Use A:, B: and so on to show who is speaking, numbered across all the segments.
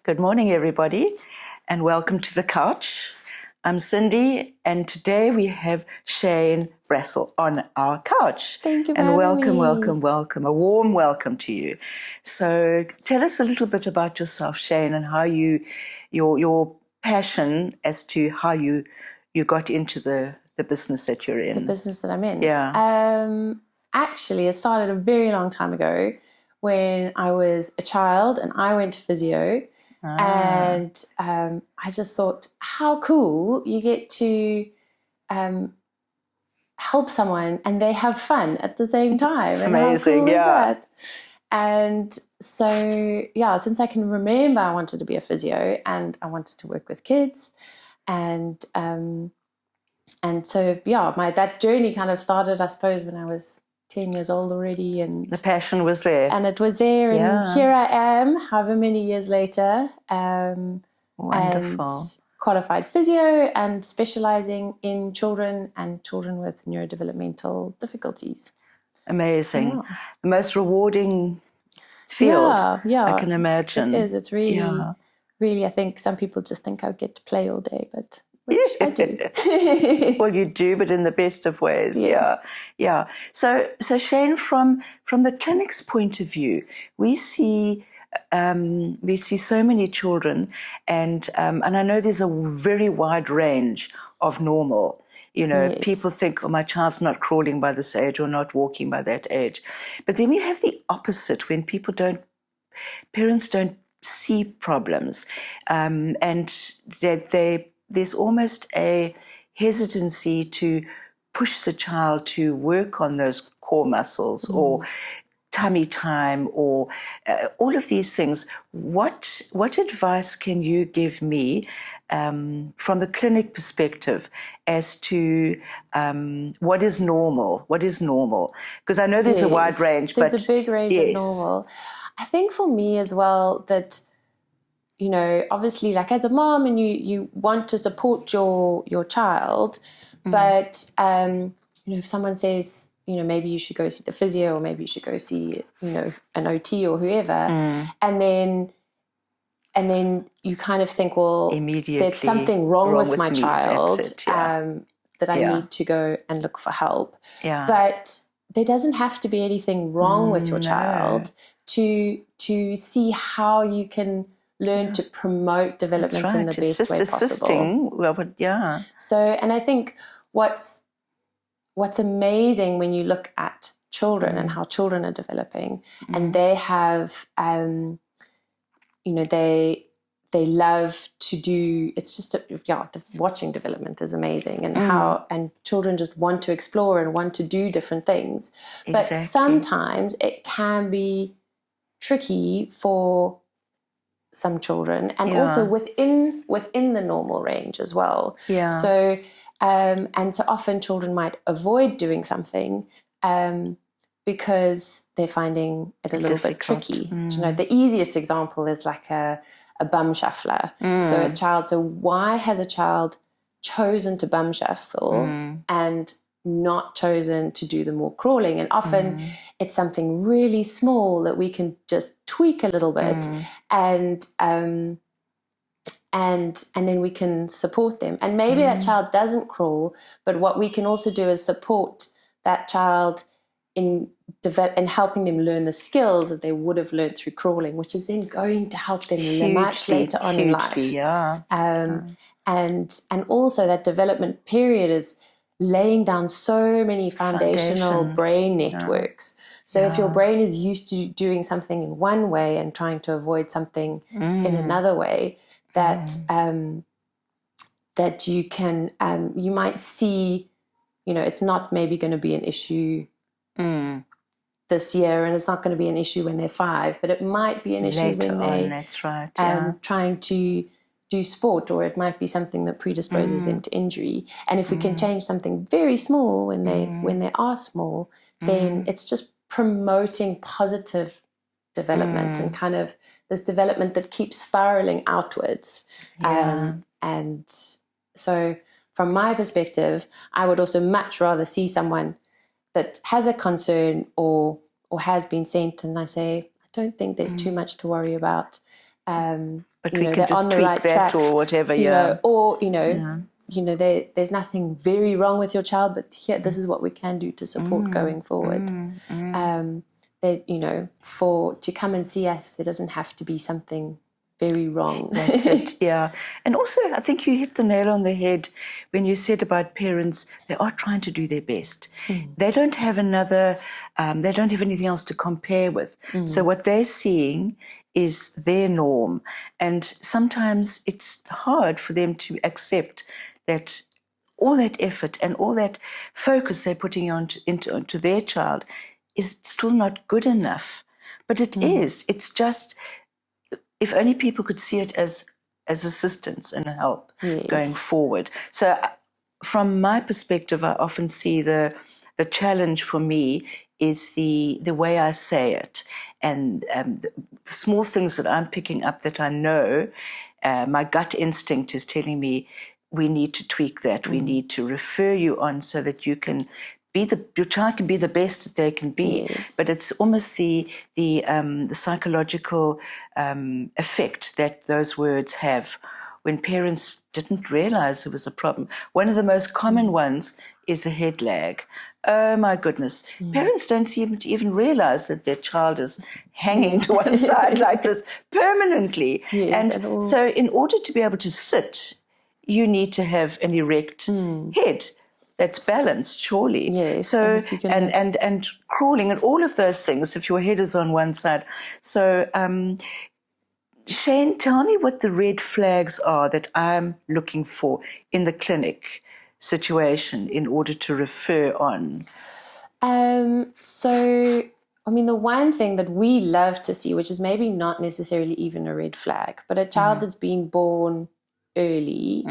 A: Good morning, everybody, and welcome to the couch. I'm Cindy, and today we have Shane Brassell on our couch.
B: Thank you for
A: and
B: having me.
A: welcome, a warm welcome to you. So tell us a little bit about yourself, Shane, and how your passion as to how you got into the business that you're in.
B: The business that I'm in?
A: Yeah.
B: Actually, it started a very long time ago when I was a child and I went to physio. And I just thought, how cool you get to help someone and they have fun at the same time. And
A: Amazing,
B: how cool
A: yeah.
B: is that? And so, yeah, since I can remember, I wanted to be a physio and I wanted to work with kids. And so, yeah, that journey kind of started, I suppose, when I was 10 years old already, and
A: the passion was there.
B: And it was there,
A: Yeah.
B: and here I am, however many years later,
A: Wonderful.
B: and qualified physio and specializing in children and children with neurodevelopmental difficulties.
A: Amazing.
B: Yeah.
A: The most rewarding field,
B: Yeah,
A: I can imagine.
B: It is. It's really, really, I think some people just think I get to play all day, but which I do.
A: Well, you do, but in the best of ways.
B: Yes.
A: Yeah. So Shane, from the clinic's point of view, we see so many children, and I know there's a very wide range of normal.
B: Yes.
A: People think, oh, my child's not crawling by this age or not walking by that age. But then we have the opposite, when parents don't see problems, and that there's almost a hesitancy to push the child to work on those core muscles or tummy time or all of these things. What advice can you give me from the clinic perspective as to what is normal? What is normal? Because I know there's a wide range.
B: There's a big range of normal. I think for me as well that, obviously, like as a mom, and you want to support your child, but if someone says, maybe you should go see the physio, or maybe you should go see, an OT or whoever, and then you kind of think, well,
A: immediately
B: there's something wrong with my
A: me.
B: child,
A: That's it, yeah.
B: that I need to go and look for help.
A: Yeah.
B: But there doesn't have to be anything wrong with your child to see how you can learn to promote development in the best way possible.
A: Assisting. Well, but yeah.
B: So, and I think what's amazing when you look at children and how children are developing, and they have, they love to do. It's just watching development is amazing, and and children just want to explore and want to do different things.
A: Exactly.
B: But sometimes it can be tricky for some children, and also within the normal range as well.
A: Yeah.
B: So often children might avoid doing something because they're finding it a little bit tricky. The easiest example is like a bum shuffler. So a child. So why has a child chosen to bum shuffle and not chosen to do the more crawling? And often it's something really small that we can just tweak a little bit, and then we can support them. And maybe that child doesn't crawl, but what we can also do is support that child in helping them learn the skills that they would have learned through crawling, which is then going to help them much later on in life.
A: Yeah.
B: And also that development period is laying down so many foundational brain networks. So if your brain is used to doing something in one way and trying to avoid something in another way, that that you can you might see, it's not maybe going to be an issue this year, and it's not going to be an issue when they're 5, but it might be an issue
A: later
B: when they
A: that's right.
B: trying to do sport, or it might be something that predisposes them to injury. And if we can change something very small when they are small, then it's just promoting positive development and kind of this development that keeps spiraling outwards. And so from my perspective, I would also much rather see someone that has a concern or has been sent, and I say, I don't think there's too much to worry about.
A: But
B: you
A: we
B: know,
A: can
B: they're
A: just
B: on the
A: tweak
B: right
A: that
B: track,
A: or whatever,
B: you
A: yeah.
B: know, or, you know, there's nothing very wrong with your child, but here, this is what we can do to support going forward. That, you know, to come and see us, there doesn't have to be something very wrong.
A: That's it, yeah. And also, I think you hit the nail on the head when you said about parents, they are trying to do their best. They don't have they don't have anything else to compare with. So what they're seeing is their norm. And sometimes it's hard for them to accept that all that effort and all that focus they're putting into their child is still not good enough. But it is. It's just, if only people could see it as assistance and help going forward. So from my perspective, I often see the challenge for me is the way I say it, and the small things that I'm picking up that I know, my gut instinct is telling me, we need to tweak that. We need to refer you on so that you can your child can be the best that they can be. But it's almost the psychological effect that those words have when parents didn't realize there was a problem. One of the most common ones is the head lag. Oh my goodness. Parents don't seem to even realize that their child is hanging to one side like this permanently. And so in order to be able to sit, you need to have an erect head that's balanced, surely.
B: Yes.
A: So and crawling and all of those things if your head is on one side. So Shane, tell me what the red flags are that I'm looking for in the clinic situation in order to refer on.
B: So, I mean, the one thing that we love to see, which is maybe not necessarily even a red flag, but a child that's been born early,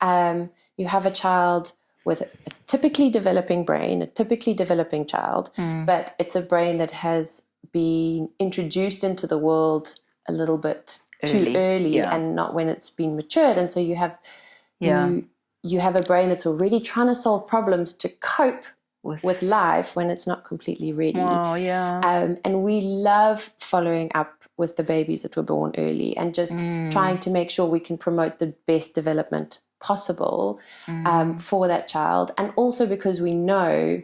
B: you have a child with a typically developing brain, a typically developing child, but it's a brain that has been introduced into the world a little bit too early and not when it's been matured. And so you have you have a brain that's already trying to solve problems to cope with life when it's not completely ready.
A: Oh, yeah.
B: And we love following up with the babies that were born early and just trying to make sure we can promote the best development possible for that child. And also because we know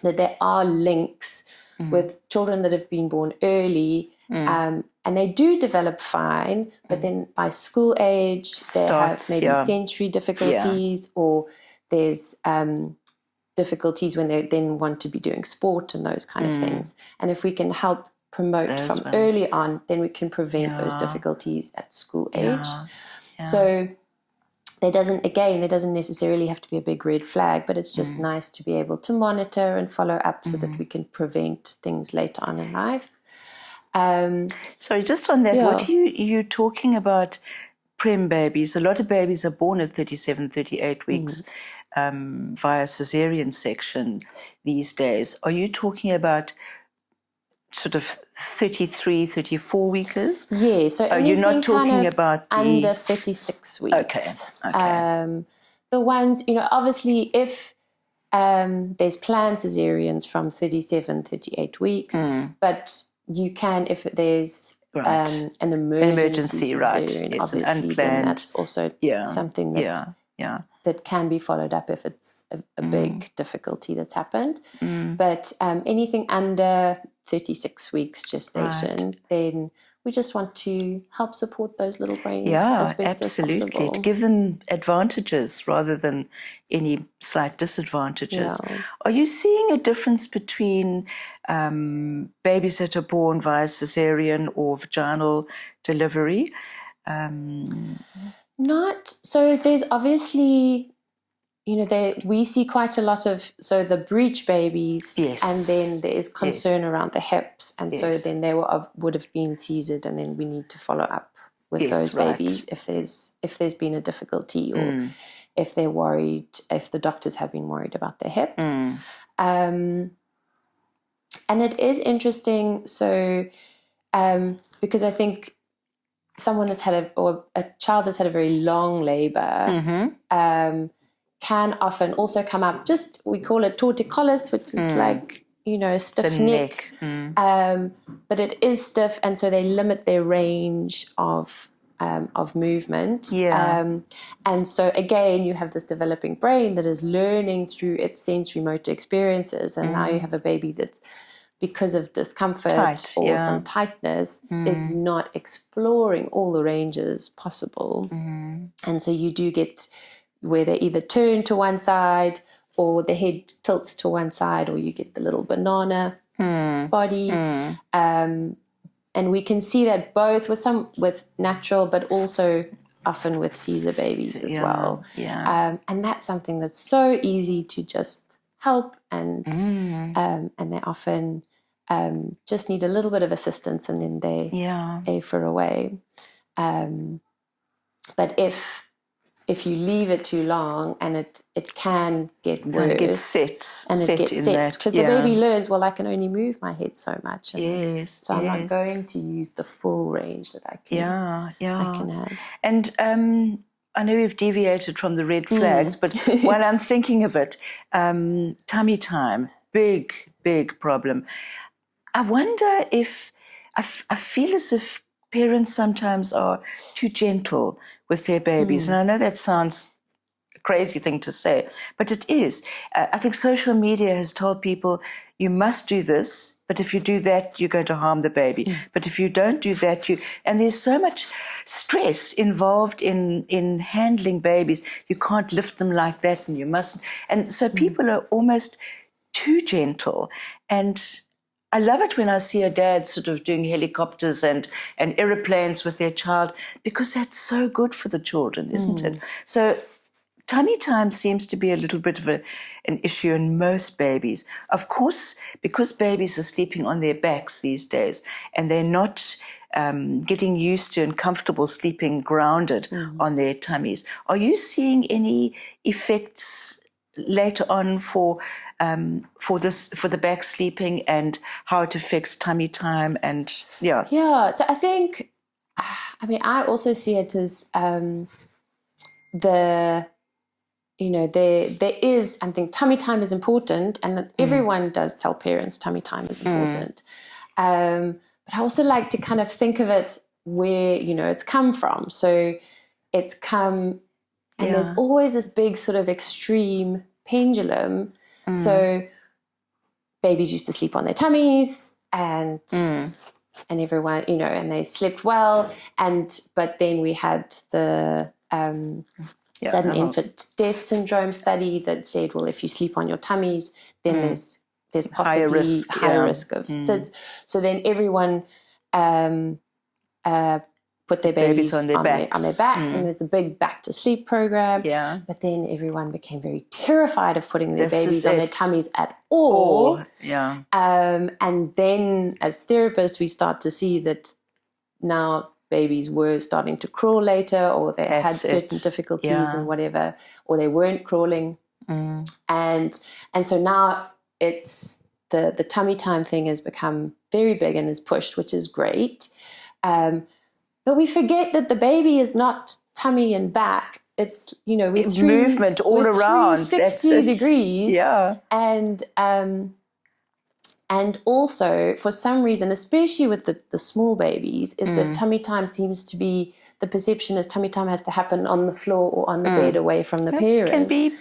B: that there are links with children that have been born early and they do develop fine, but then by school age, they have maybe sensory difficulties or there's difficulties when they then want to be doing sport and those kind of things. And if we can help promote those from early on, then we can prevent those difficulties at school age. So there doesn't necessarily have to be a big red flag, but it's just nice to be able to monitor and follow up so that we can prevent things later on in life.
A: Sorry, just on that, what are you talking about prem babies? A lot of babies are born at 37, 38 weeks via cesarean section these days. Are you talking about sort of 33, 34 weekers?
B: Yeah, so
A: you're not talking about
B: under 36 weeks.
A: Okay.
B: The ones, obviously if there's planned cesareans from 37, 38 weeks, but you can, if there's an emergency cesarean,
A: yes,
B: obviously, then that's also something that that can be followed up if it's a big difficulty that's happened. But anything under 36 weeks gestation, then we just want to help support those little brains as best as possible.
A: To give them advantages rather than any slight disadvantages. Are you seeing a difference between babies that are born via cesarean or vaginal delivery?
B: Not so. There's obviously, we see quite a lot of the breech babies, and then there is concern around the hips, and so then they would have been cesared, and then we need to follow up with those babies if there's been a difficulty or if they're worried, if the doctors have been worried about their hips. And it is interesting. So because I think someone that's had a child that's had a very long labor can often also come up, we call it 𝗄𝗶𝘁𝗵𝗆, which is like, stiff neck. But it is stiff, and so they limit their range of movement. And so again, you have this developing brain that is learning through its sensory motor experiences, and now you have a baby that's, because of discomfort or some tightness, is not exploring all the ranges possible. And so you do get where they either turn to one side, or the head tilts to one side, or you get the little banana body. And we can see that both with natural, but also often with Caesar babies as well. And that's something that's so easy to just help, and they often just need a little bit of assistance, and then they for away. But if you leave it too long, and it can get worse. And it gets
A: set.
B: Because the baby learns, well, I can only move my head so much. And so I'm not going to use the full range that I can have.
A: And I know we've deviated from the red flags, but while I'm thinking of it, tummy time, big problem. I wonder if, I feel as if parents sometimes are too gentle with their babies. And I know that sounds a crazy thing to say, but it is. I think social media has told people, you must do this, but if you do that, you're going to harm the baby. But if you don't do that, and there's so much stress involved in handling babies. You can't lift them like that, and you mustn't. And so people are almost too gentle. And I love it when I see a dad sort of doing helicopters and aeroplanes with their child, because that's so good for the children, isn't it? So tummy time seems to be a little bit of an issue in most babies. Of course, because babies are sleeping on their backs these days, and they're not getting used to and comfortable sleeping grounded on their tummies. Are you seeing any effects later on for the back sleeping, and how it affects tummy time? And so
B: I think, I also see it as there is, I think tummy time is important, and everyone does tell parents tummy time is important. But I also like to kind of think of it where it's come from. So it's come, and there's always this big sort of extreme pendulum. So babies used to sleep on their tummies, and everyone, and they slept well. But then we had the sudden infant death syndrome study that said, well, if you sleep on your tummies, then there's possibly higher risk of SIDS. So then everyone put their babies on their backs, and there's a big back to sleep program. But then everyone became very terrified of putting their babies on their tummies at all. And then as therapists, we start to see that now babies were starting to crawl later, or they had certain difficulties and whatever, or they weren't crawling. And so now it's the tummy time thing has become very big and is pushed, which is great. But we forget that the baby is not tummy and back. It's, it's
A: movement all around.
B: 360 degrees. And also, for some reason, especially with the small babies, is that tummy time seems to be, the perception is tummy time has to happen on the floor or on the bed away from the parent.
A: It can be.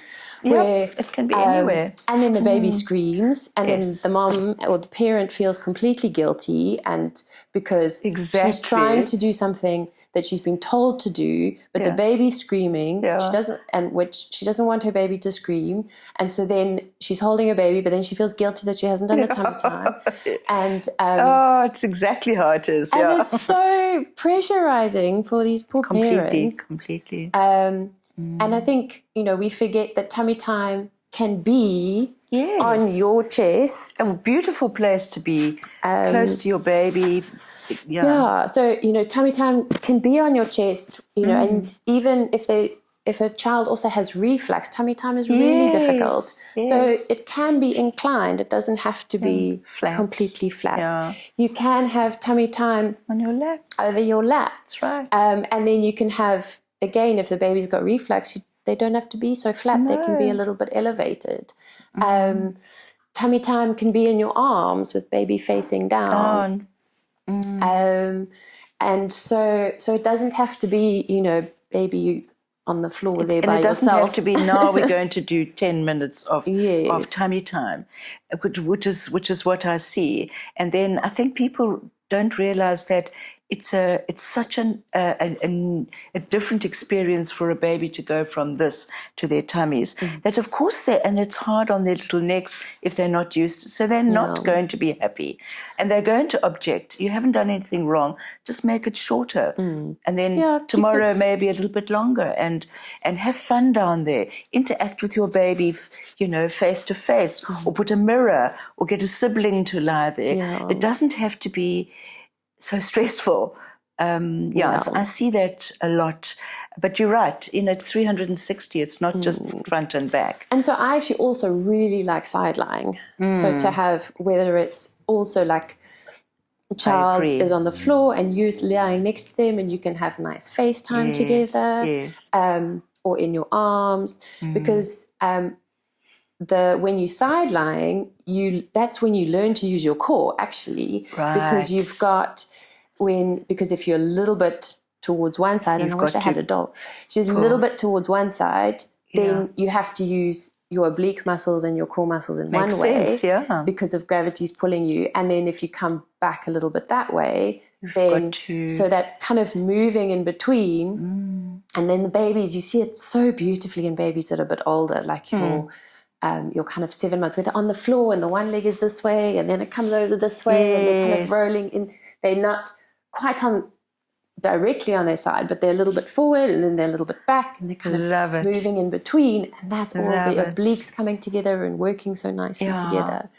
A: It can be anywhere.
B: And then the baby screams, and then the mom or the parent feels completely guilty, and because she's trying to do something that she's been told to do, but the baby's screaming. She doesn't want her baby to scream, and so then she's holding her baby, but then she feels guilty that she hasn't done the tummy time. And
A: it's exactly how it is.
B: And it's so pressurizing for these poor parents.
A: Completely.
B: And I think, we forget that tummy time can be on your chest.
A: A beautiful place to be, close to your baby.
B: So, tummy time can be on your chest, and even if a child also has reflux, tummy time is really difficult. So it can be inclined. It doesn't have to be completely flat. You can have tummy time
A: on your lap,
B: over your lap.
A: That's right.
B: And then you can have, again, if the baby's got reflux, they don't have to be so flat. They can be a little bit elevated. tummy time can be in your arms with baby facing down. And so it doesn't have to be, you know, baby on the floor there by yourself.
A: And it doesn't have to be, now we're going to do 10 minutes of tummy time, which is what I see. And then I think people don't realize that it's such a different experience for a baby to go from this to their tummies, that of course and it's hard on their little necks if they're not used to, so they're not going to be happy, and they're going to object. You haven't done anything wrong, just make it shorter, and then tomorrow maybe a little bit longer, and have fun down there. Interact with your baby, you know, face to face, or put a mirror, or get a sibling to lie there. It doesn't have to be so stressful. So I see that a lot. But you're right, you know, it's 360, it's not just front and back.
B: And so I actually also really like side lying. So to have, whether it's also like the child is on the floor and you're lying next to them and you can have nice FaceTime together, or in your arms, because when you side lying, that's when you learn to use your core, actually, because you've got because if you're a little bit towards one side, and I wish I had a doll, she's a little bit towards one side, then you have to use your oblique muscles and your core muscles in one way, because of gravity's pulling you. And then if you come back a little bit that way, so that kind of moving in between, and then the babies, you see it so beautifully in babies that are a bit older, like your kind of 7 months, where they're on the floor and the one leg is this way and then it comes over this way, and they're kind of rolling in. They're not quite directly on their side, but they're a little bit forward and then they're a little bit back, and they're kind of moving in between, and that's all the obliques coming together and working so nicely together.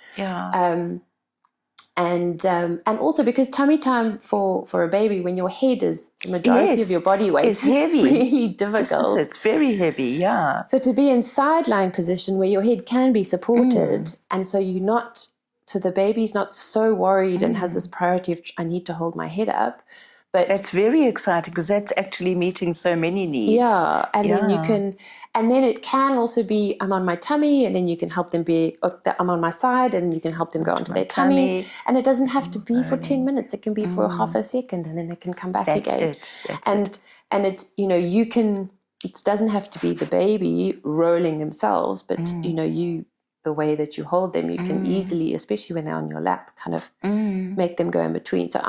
B: And also because tummy time for a baby, when your head is the majority of your body weight,
A: is heavy.
B: Really difficult.
A: It's very heavy, So
B: to be in side lying position where your head can be supported, and so the baby's not so worried and has this priority of, I need to hold my head up. But
A: that's very exciting, because that's actually meeting so many needs.
B: Then you can, and then it can also be, I'm on my tummy, and then you can help them I'm on my side, and you can help them go onto their tummy. And it doesn't have to be for 10 minutes. It can be for half a second, and then they can come back again. And it's, you know, it doesn't have to be the baby rolling themselves, but you know, the way that you hold them, you can easily, especially when they're on your lap, kind of make them go in between. So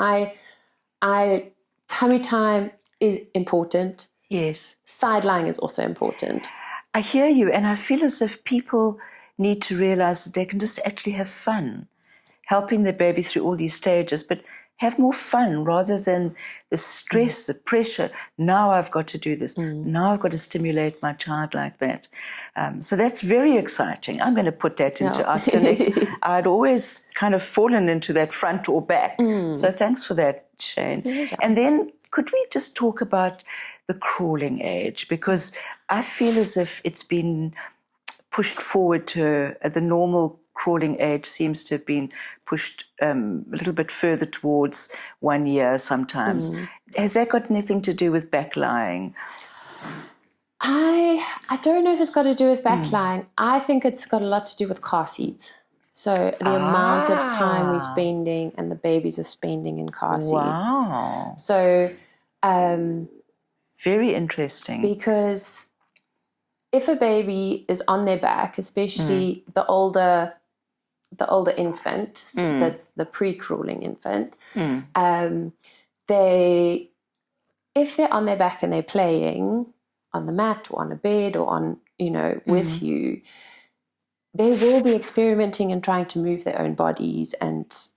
B: tummy time is important.
A: Yes.
B: Side lying is also important.
A: I hear you, and I feel as if people need to realize that they can just actually have fun, helping their baby through all these stages, but have more fun rather than the stress, the pressure. Now I've got to do this. Now I've got to stimulate my child like that. So that's very exciting. I'm going to put that into our clinic. I'd always kind of fallen into that front or back. So thanks for that, Shane. And then could we just talk about the crawling age? Because I feel as if it's been pushed forward to the normal crawling age seems to have been pushed a little bit further towards 1 year sometimes. Has that got anything to do with back lying?
B: I don't know if it's got to do with back lying. I think it's got a lot to do with car seats. So the amount of time we're spending and the babies are spending in car seats.
A: Wow.
B: So
A: very interesting.
B: Because if a baby is on their back, especially the older infant, so that's the pre-crawling infant, if they're on their back and they're playing on the mat or on a bed or on, you know, with you, they will be experimenting and trying to move their own bodies and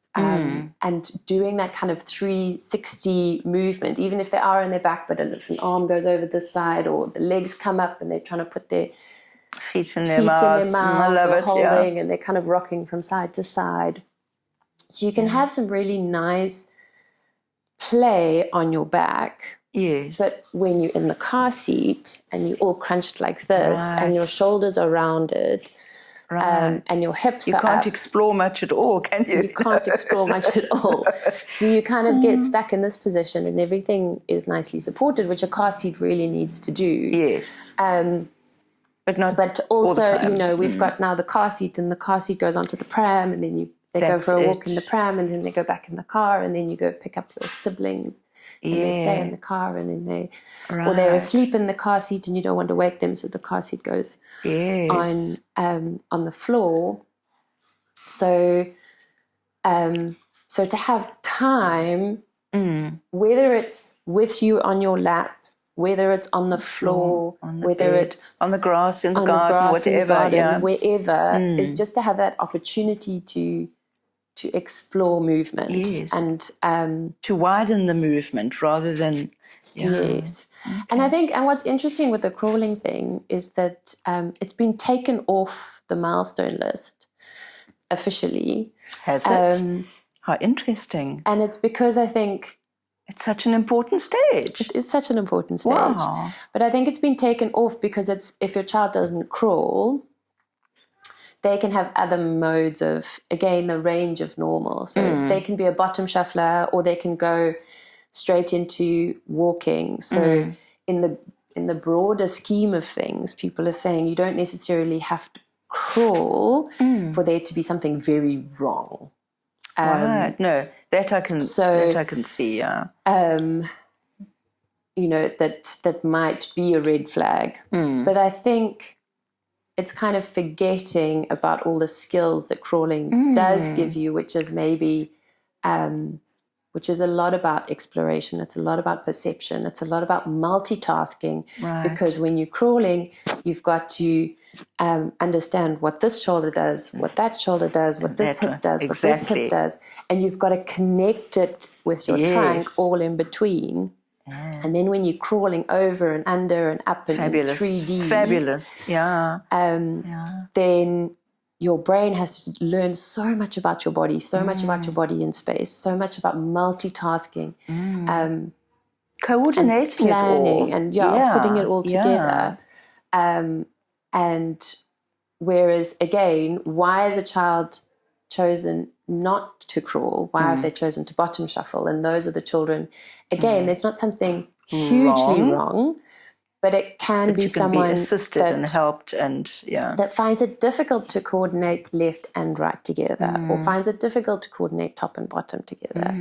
B: doing that kind of 360 movement, even if they are on their back, but if an arm goes over this side or the legs come up and they're trying to put their
A: feet in their mouths,
B: I love it, holding, and they're kind of rocking from side to side. So you can have some really nice play on your back.
A: Yes.
B: But when you're in the car seat and you're all crunched like this and your shoulders are rounded and your hips are up. You
A: can't explore much at all, can you?
B: You can't explore much at all. So you kind of get stuck in this position and everything is nicely supported, which a car seat really needs to do.
A: Yes. But
B: also,
A: all the time.
B: we've got now the car seat, and the car seat goes onto the pram, and then they go for a walk in the pram, and then they go back in the car, and then you go pick up your siblings, and they stay in the car, and then or they're asleep in the car seat, and you don't want to wake them, so the car seat goes on the floor. So, so to have time, whether it's with you on your lap, whether it's on the floor, whether it's
A: on the grass, in the garden, whatever,
B: wherever, is just to have that opportunity to explore movement and
A: to widen the movement rather than
B: yes. And I think, and what's interesting with the crawling thing is that it's been taken off the milestone list officially.
A: Has it? How interesting.
B: And it's because I think
A: it's such an important stage.
B: It's such an important stage.
A: Wow.
B: But I think it's been taken off because if your child doesn't crawl, they can have other modes of, again, the range of normal. So they can be a bottom shuffler, or they can go straight into walking. So in the broader scheme of things, people are saying you don't necessarily have to crawl for there to be something very wrong.
A: Right. No, that I can see. Yeah.
B: That might be a red flag, but I think it's kind of forgetting about all the skills that crawling does give you, which is maybe, which is a lot about exploration. It's a lot about perception. It's a lot about multitasking, because when you're crawling, you've got to understand what this shoulder does, what that shoulder does, what this hip does, what this hip does, and you've got to connect it with your trunk all in between. And then when you're crawling over and under and up and in 3D,
A: fabulous,
B: then your brain has to learn so much about your body, so much about your body in space, so much about multitasking,
A: coordinating,
B: and planning,
A: it all,
B: and putting it all together. And whereas, again, why is a child chosen not to crawl? Why have they chosen to bottom shuffle? And those are the children. Again, there's not something hugely wrong, but it can be someone
A: be assisted and helped, and
B: that finds it difficult to coordinate left and right together, or finds it difficult to coordinate top and bottom together,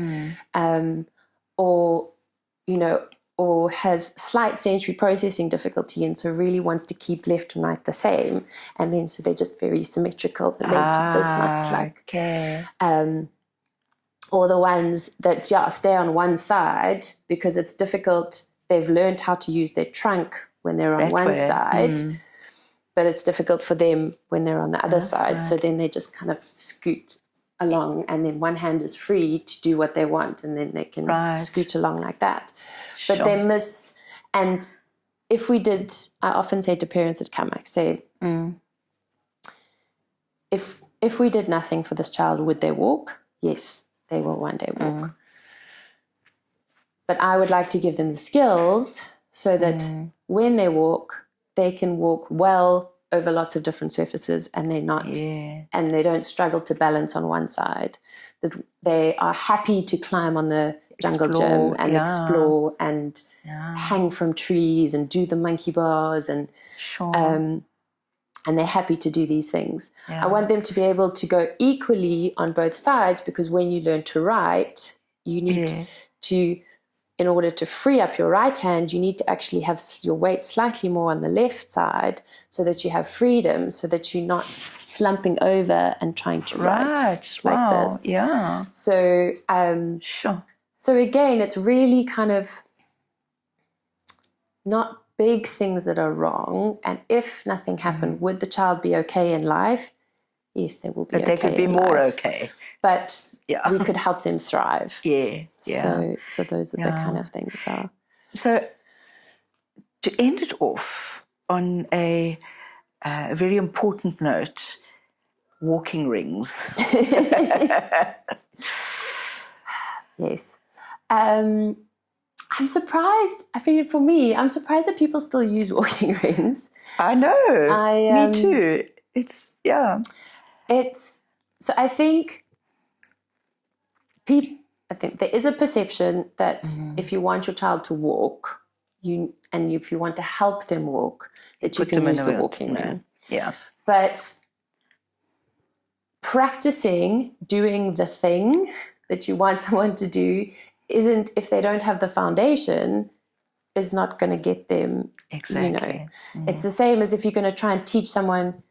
B: or has slight sensory processing difficulty, and so really wants to keep left and right the same, and then so they're just very symmetrical. This looks like, or the ones that stay on one side because it's difficult. They've learned how to use their trunk when they're on one side, but it's difficult for them when they're on the other side. So then they just kind of scoot along, and then one hand is free to do what they want, and then they can scoot along like that. But they miss, and if we did, I often say to parents that come, I say, if we did nothing for this child, would they walk? Yes, they will one day walk. But I would like to give them the skills so that when they walk, they can walk well over lots of different surfaces, and they're not, and they don't struggle to balance on one side. That they are happy to climb on the jungle gym and explore and hang from trees and do the monkey bars and they're happy to do these things. I want them to be able to go equally on both sides, because when you learn to write, you need to, in order to free up your right hand, you need to actually have your weight slightly more on the left side, so that you have freedom, so that you're not slumping over and trying to write like this. So, so again, it's really kind of not big things that are wrong. And if nothing happened, would the child be okay in life? Yes, they will be okay.
A: But they could be more okay.
B: But we could help them thrive. So those are the kind of things.
A: So to end it off on a very important note, walking rings.
B: Yes. I'm surprised. I mean, for me, I'm surprised that people still use walking rings.
A: I know. Me too. It's,
B: so I think there is a perception that if you want your child to walk, and if you want to help them walk, that you
A: Put
B: can
A: them in
B: use
A: a
B: the walking ring.
A: Yeah.
B: But practicing doing the thing that you want someone to do isn't, if they don't have the foundation, is not going to get them,
A: Exactly.
B: It's the same as if you're going to try and teach someone,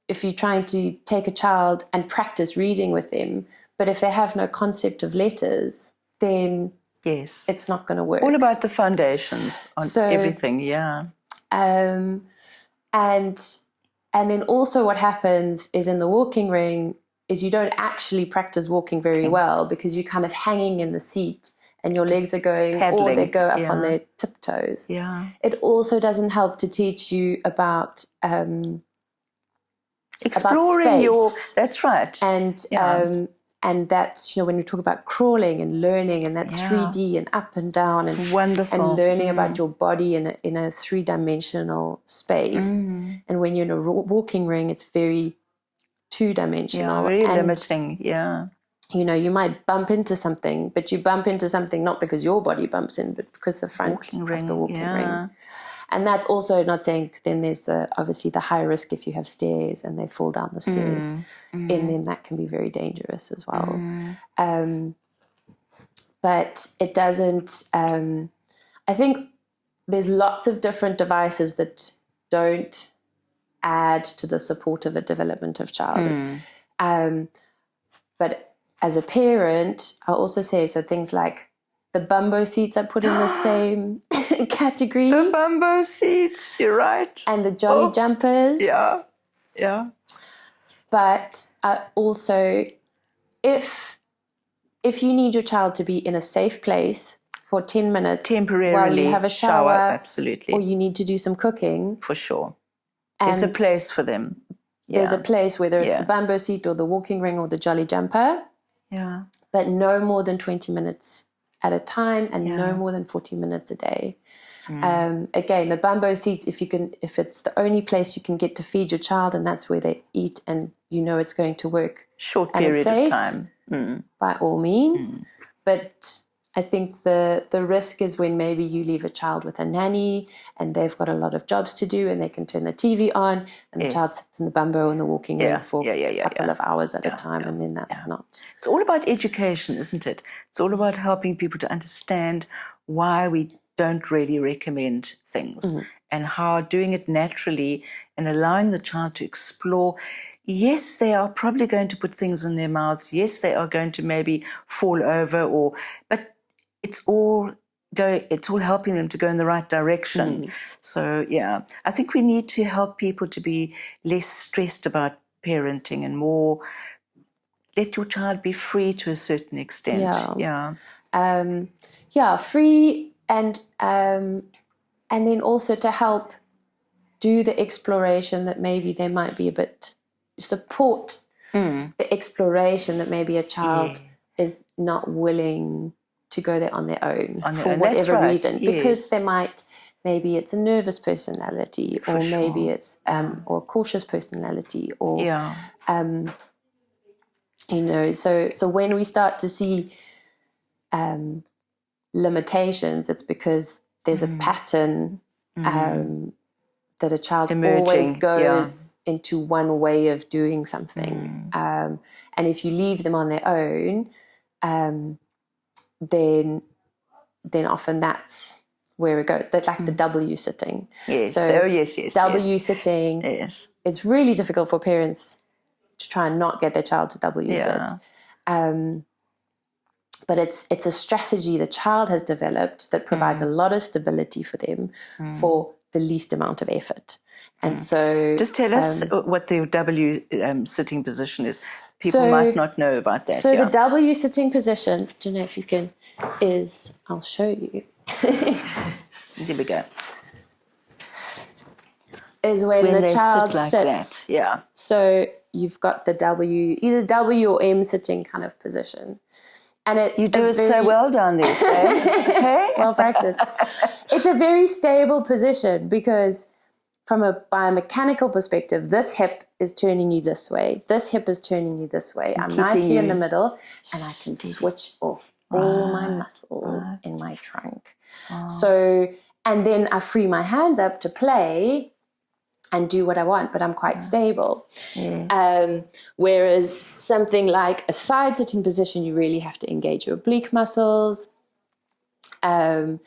B: if you're trying to take a child and practice reading with them, but if they have no concept of letters, then
A: yes,
B: it's not going to work.
A: All about the foundations on everything, yeah.
B: And then also what happens is in the walking ring is you don't actually practice walking very well, because you're kind of hanging in the seat and your legs are going,
A: paddling.
B: or they go up on their tiptoes.
A: Yeah.
B: It also doesn't help to teach you about
A: exploring
B: about space.
A: That's right.
B: And that's, when we talk about crawling and learning, and that's 3D and up and down, and
A: wonderful,
B: and learning about your body in a 3-dimensional space. And when you're in a walking ring, it's very 2-dimensional,
A: very limiting.
B: You might bump into something, but you bump into something not because your body bumps in, but because the front of the walking ring. And that's also not saying, then there's obviously the high risk if you have stairs and they fall down the stairs. In them, that can be very dangerous as well. But it doesn't, I think there's lots of different devices that don't add to the support of a development of child. But as a parent, I'll also say, so things like the bumbo seats I put in the same category.
A: The bumbo seats, you're right.
B: And the jolly jumpers.
A: Yeah.
B: But also, if you need your child to be in a safe place for 10 minutes
A: temporarily
B: while you have a shower,
A: absolutely,
B: or you need to do some cooking,
A: for sure, there's a place for them.
B: There's a place, whether it's the bamboo seat or the walking ring or the jolly jumper. But no more than 20 minutes at a time, and no more than 40 minutes a day. Again, the bamboo seats, if it's the only place you can get to feed your child, and that's where they eat, and it's going to work
A: short period of time,
B: by all means. But I think the risk is when maybe you leave a child with a nanny and they've got a lot of jobs to do, and they can turn the TV on and the child sits in the bumbo and the walking ring for a couple of hours at a time, and then that's not.
A: It's all about education, isn't it? It's all about helping people to understand why we don't really recommend things, and how doing it naturally and allowing the child to explore. Yes, they are probably going to put things in their mouths. Yes, they are going to maybe fall over, but it's all helping them to go in the right direction. So, I think we need to help people to be less stressed about parenting and more let your child be free to a certain extent.
B: Free, and then also to help do the exploration that maybe they might be a bit, support the exploration that maybe a child is not willing to go there on their own for whatever reason, because they might, maybe it's a nervous personality, or maybe it's or a cautious personality, or so when we start to see limitations, it's because there's a pattern that a child always goes into one way of doing something, and if you leave them on their own, then often that's where we go. That's like the W sitting. W sitting. It's really difficult for parents to try and not get their child to W sit. But it's a strategy the child has developed that provides a lot of stability for them for the least amount of effort. And so,
A: just tell us what the W sitting position is. People might not know about that.
B: So the W sitting position, I don't know if you can, I'll show you.
A: There we go.
B: Is when the child
A: sit like
B: sits.
A: That.
B: So you've got the W, either W or M sitting kind of position. And it's
A: you do it so well down there, Shane. Hey?
B: Well practiced. It's a very stable position, because from a biomechanical perspective, this hip is turning you this way. This hip is turning you this way. I'm nicely in the middle, and I can switch off all my muscles in my trunk. So, and then I free my hands up to play and do what I want, but I'm quite stable.
A: Yes.
B: Whereas something like a side sitting position, you really have to engage your oblique muscles, and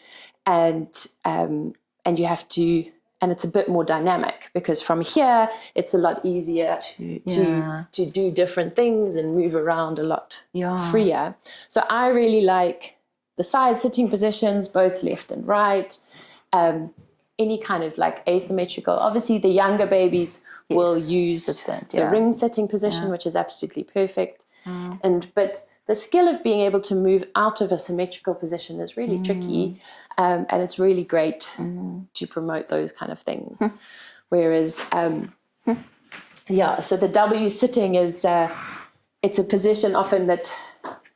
B: you have to, and it's a bit more dynamic, because from here it's a lot easier to do different things and move around a lot freer. So I really like the side sitting positions, both left and right. Any kind of like asymmetrical. Obviously, the younger babies will use the ring sitting position, which is absolutely perfect. But the skill of being able to move out of a symmetrical position is really tricky, and it's really great to promote those kind of things. Whereas, so the W sitting is it's a position often that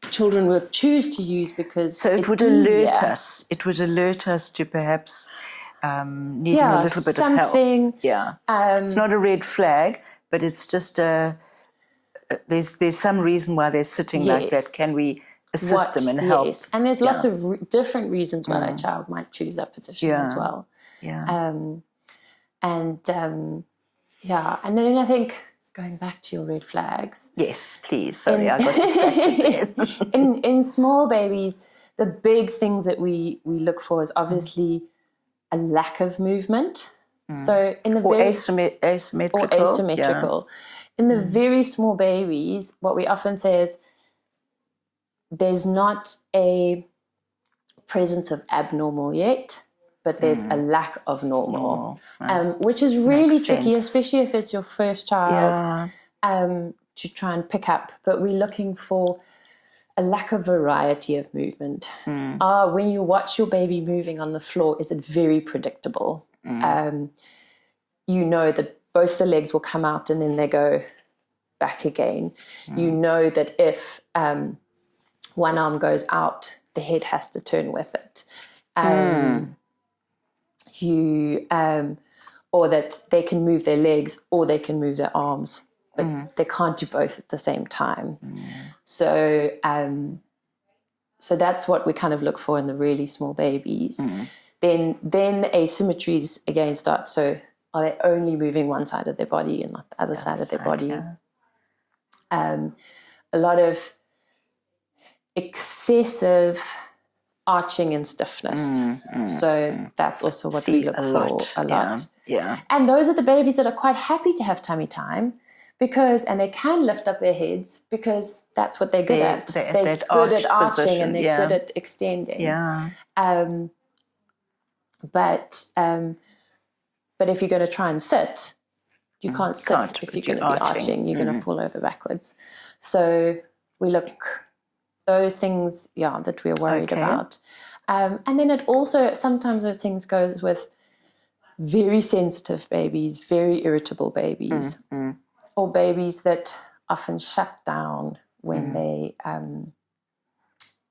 B: children will choose to use because
A: it would alert us. It would alert us to perhaps needing a little bit of help. It's not a red flag, but it's just there's some reason why they're sitting like that. Can we assist them and help?
B: Yes, and there's lots of different reasons why a child might choose that position as well. And then I think, going back to your red flags.
A: Yes, please. Sorry, I got distracted there.
B: in small babies, the big things that we look for is obviously a lack of movement. So in the asymmetrical. In the very small babies, what we often say is there's not a presence of abnormal yet, but there's a lack of normal, which is really tricky, especially if it's your first child, to try and pick up. But we're looking for a lack of variety of movement. When you watch your baby moving on the floor, is it very predictable? You know that both the legs will come out and then they go back again. You know that if one arm goes out, the head has to turn with it. Or that they can move their legs or they can move their arms, but they can't do both at the same time. So that's what we kind of look for in the really small babies. Then the asymmetries again start. So are they only moving one side of their body and not the other side of their body? A lot of excessive arching and stiffness. So that's also what we look for a lot. And those are the babies that are quite happy to have tummy time, and they can lift up their heads because that's what they're good at. They're good at arching position, and they're good at extending. But if you're going to try and sit, you can't sit. If you're going to be arching, you're going to fall over backwards. So we look those things, that we're worried about. And then it also, sometimes those things goes with very sensitive babies, very irritable babies, or babies that often shut down when they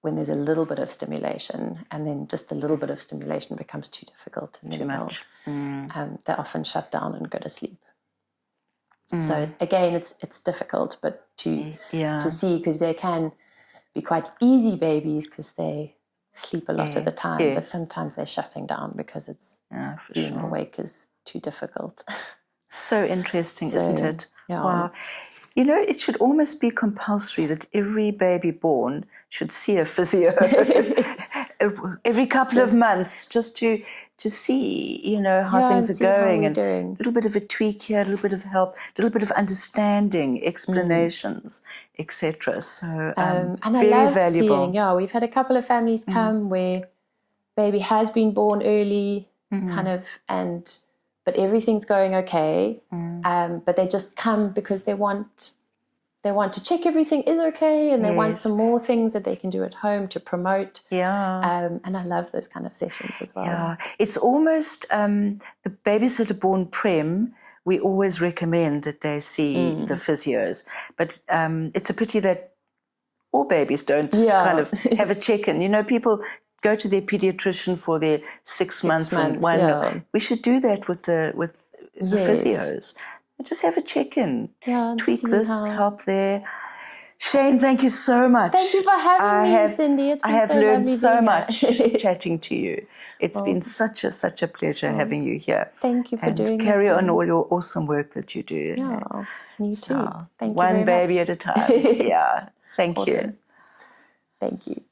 B: when there's a little bit of stimulation, and then just a little bit of stimulation becomes too difficult in the middle. They often shut down and go to sleep. So again, it's difficult, but to see, because they can be quite easy babies because they sleep a lot of the time, but sometimes they're shutting down because it's being awake is too difficult.
A: So interesting, isn't it? Wow. You know, it should almost be compulsory that every baby born should see a physio every couple of months, just to see, how things are going, and a little bit of a tweak here, a little bit of help, a little bit of understanding, explanations, etc. So
B: and
A: very
B: I love
A: valuable.
B: seeing, we've had a couple of families come where baby has been born early, but everything's going okay. But they just come because they want to check everything is okay, and they want some more things that they can do at home to promote. And I love those kind of sessions as well.
A: It's almost the babies that are born prem, we always recommend that they see the physios. But it's a pity that all babies don't kind of have a check-in. People go to their pediatrician for their 6 month one. We should do that with the physios. Just have a check-in, tweak this, help there. Shane, thank you so much.
B: Thank you for having me, Cindy. It's been
A: I have
B: so
A: learned
B: lovely
A: so
B: being
A: much
B: here.
A: chatting to you. It's been such a pleasure having you here.
B: Thank you for doing this.
A: Carry on all your awesome work that you do.
B: Yeah, you too. Thank you
A: one
B: very
A: baby
B: much.
A: at a time. Yeah. Thank you.
B: Awesome. Thank you.